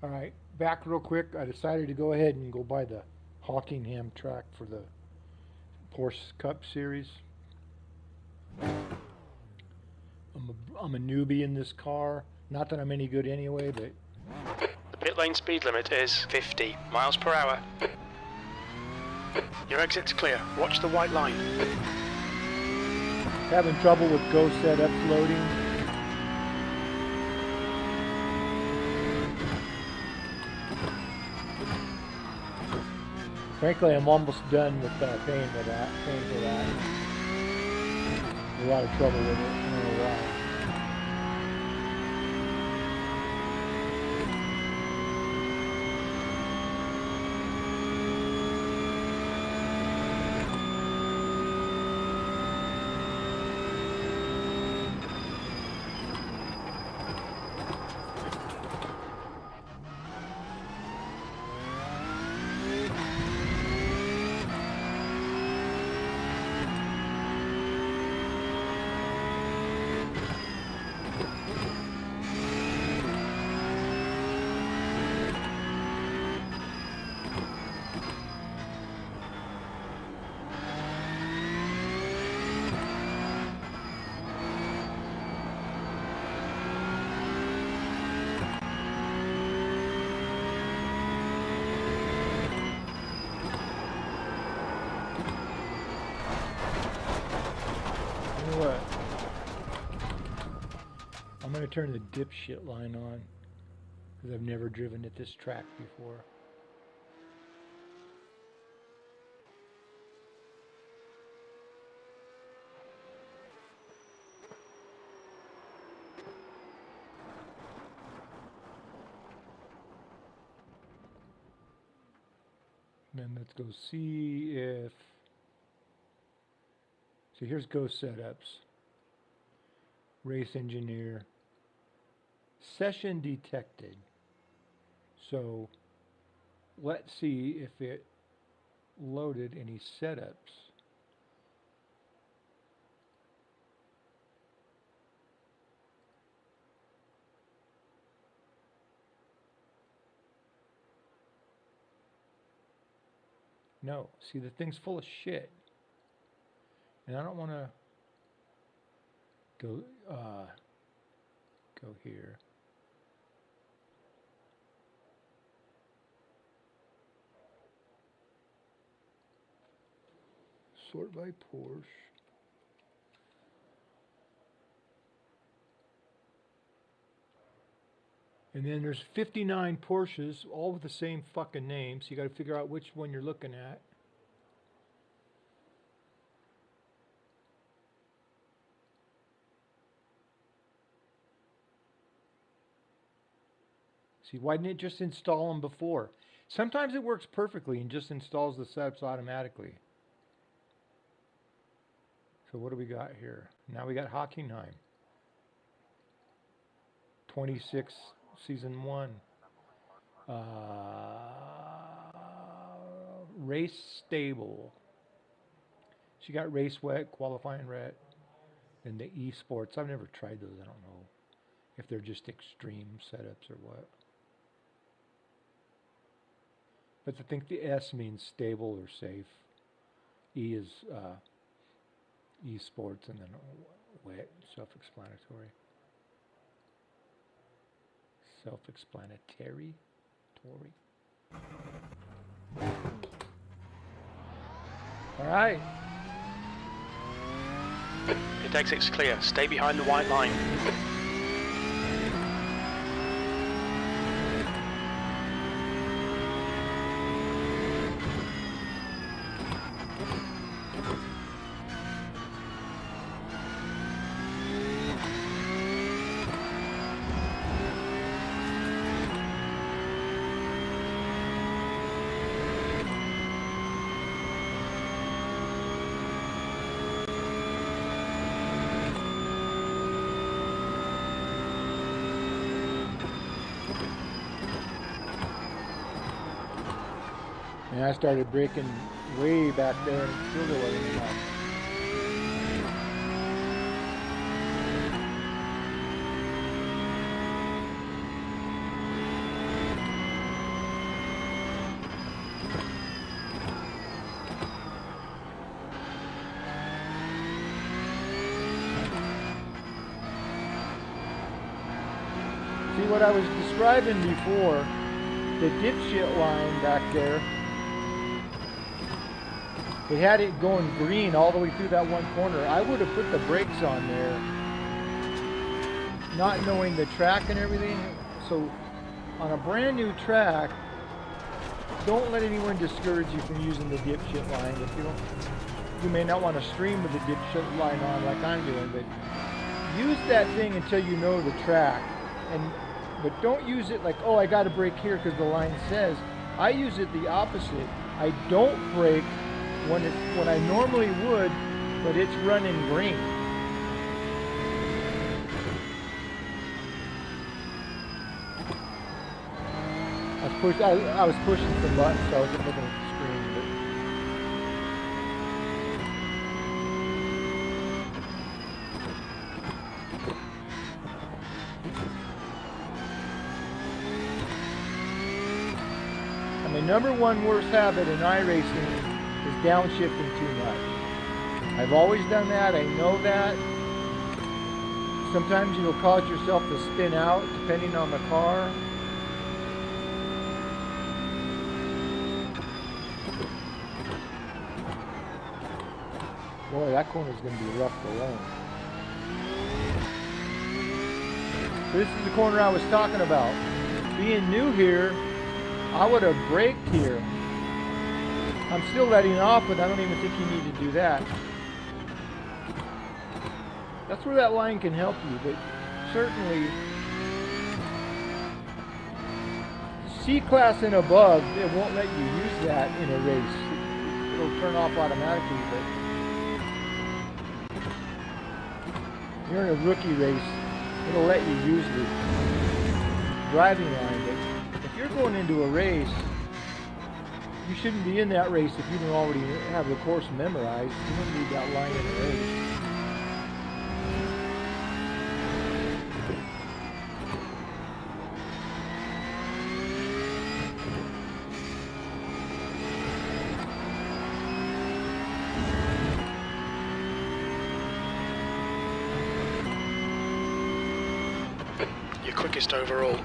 All right, back real quick. I decided to go ahead and go buy the Hockenham track for the Porsche Cup Series. I'm a newbie in this car. Not that I'm any good anyway, but... The pit lane speed limit is 50 miles per hour. Your exit's clear. Watch the white line. Having trouble with Go setups loading. Frankly, I'm almost done with paying for that. A lot of trouble with it. I don't know why. I'm going to turn the dipshit line on because I've never driven at this track before. Then let's go see if... So here's Go Setups. Race Engineer. Session detected. So let's see if it loaded any setups. No, see, the thing's full of shit. And I don't want to go here. Sort by Porsche. And then there's 59 Porsches, all with the same fucking name, so you got to figure out which one you're looking at. See, why didn't it just install them before? Sometimes it works perfectly and just installs the setups automatically. So what do we got here? Now we got Hockenheim. 26, season 1. Race stable. She got race wet, qualifying red, and the esports. I've never tried those. I don't know if they're just extreme setups or what. But I think the S means stable or safe. E is esports, and then wet, self-explanatory. Self-explanatory. All right. Pit exit's clear. Stay behind the white line. And I started braking way back there and still there wasn't enough. what I was describing before, the dipshit line back there, it had it going green all the way through that one corner. I would have put the brakes on there, not knowing the track and everything. So on a brand new track, don't let anyone discourage you from using the dipshit line. If you don't, you may not want to stream with the dipshit line on like I'm doing, but use that thing until you know the track. But don't use it like, oh, I got to brake here because the line says. I use it the opposite. I don't brake when I normally would, but it's running green. I was pushing some buttons, so I wasn't looking at the screen. But my number one worst habit in iRacing is downshifting too much. I've always done that. I know that. Sometimes you'll cause yourself to spin out depending on the car. Boy, that corner's going to be rough to learn. This is the corner I was talking about. Being new here, I would have braked here. I'm still letting off, but I don't even think you need to do that. That's where that line can help you, but certainly C-class and above, it won't let you use that in a race. It'll turn off automatically, but you're in a rookie race, it'll let you use the driving line. But if you're going into a race, you shouldn't be in that race if you don't already have the course memorized. You don't need that line in a race. Quickest overall.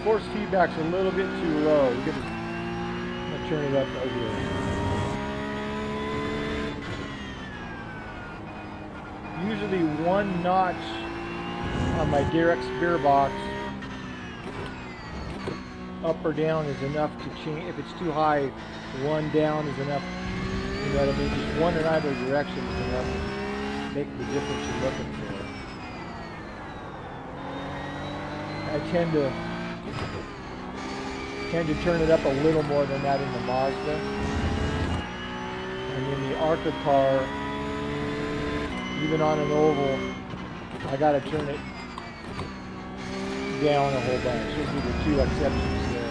Force feedback's a little bit too low. You gotta turn it up over here. Usually one notch on my Derek's gear box, up or down, is enough to change. If it's too high, one down is enough. You know what I mean? Just one in either direction is enough to make the difference you're looking for. I tend to turn it up a little more than that in the Mazda. And in the ARCA car, even on an oval, I gotta turn it down a whole bunch. Those are the two exceptions there.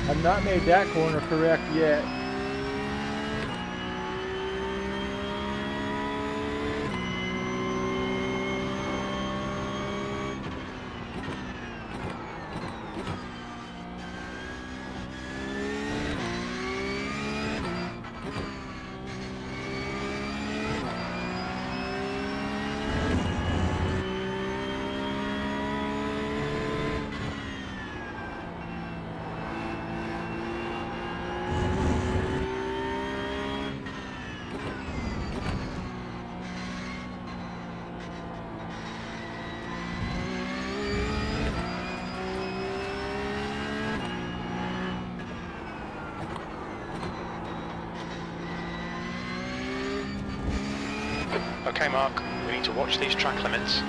I've not made that corner correct yet. Okay, Mark, we need to watch these track limits.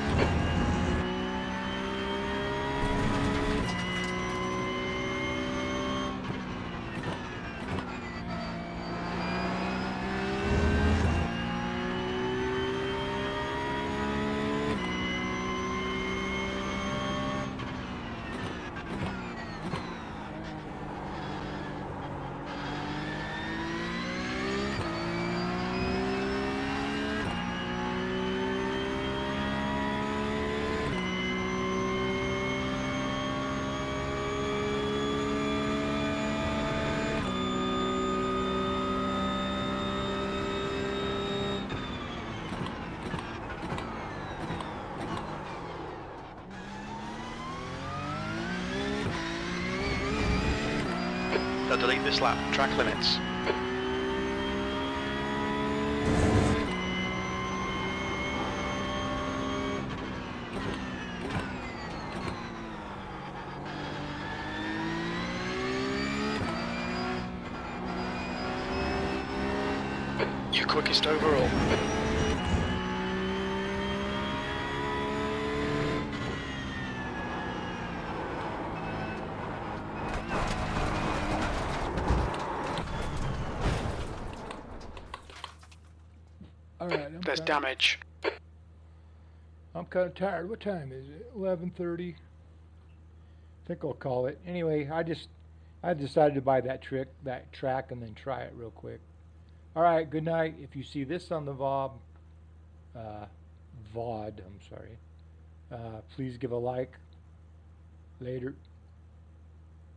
They'll delete this lap. Track limits. Your quickest overall. Alright, There's damage. I'm kind of tired. What time is it? 11:30. I think I'll call it. Anyway, I decided to buy that track and then try it real quick. Alright, good night. If you see this on the VOD, I'm sorry, please give a like. Later.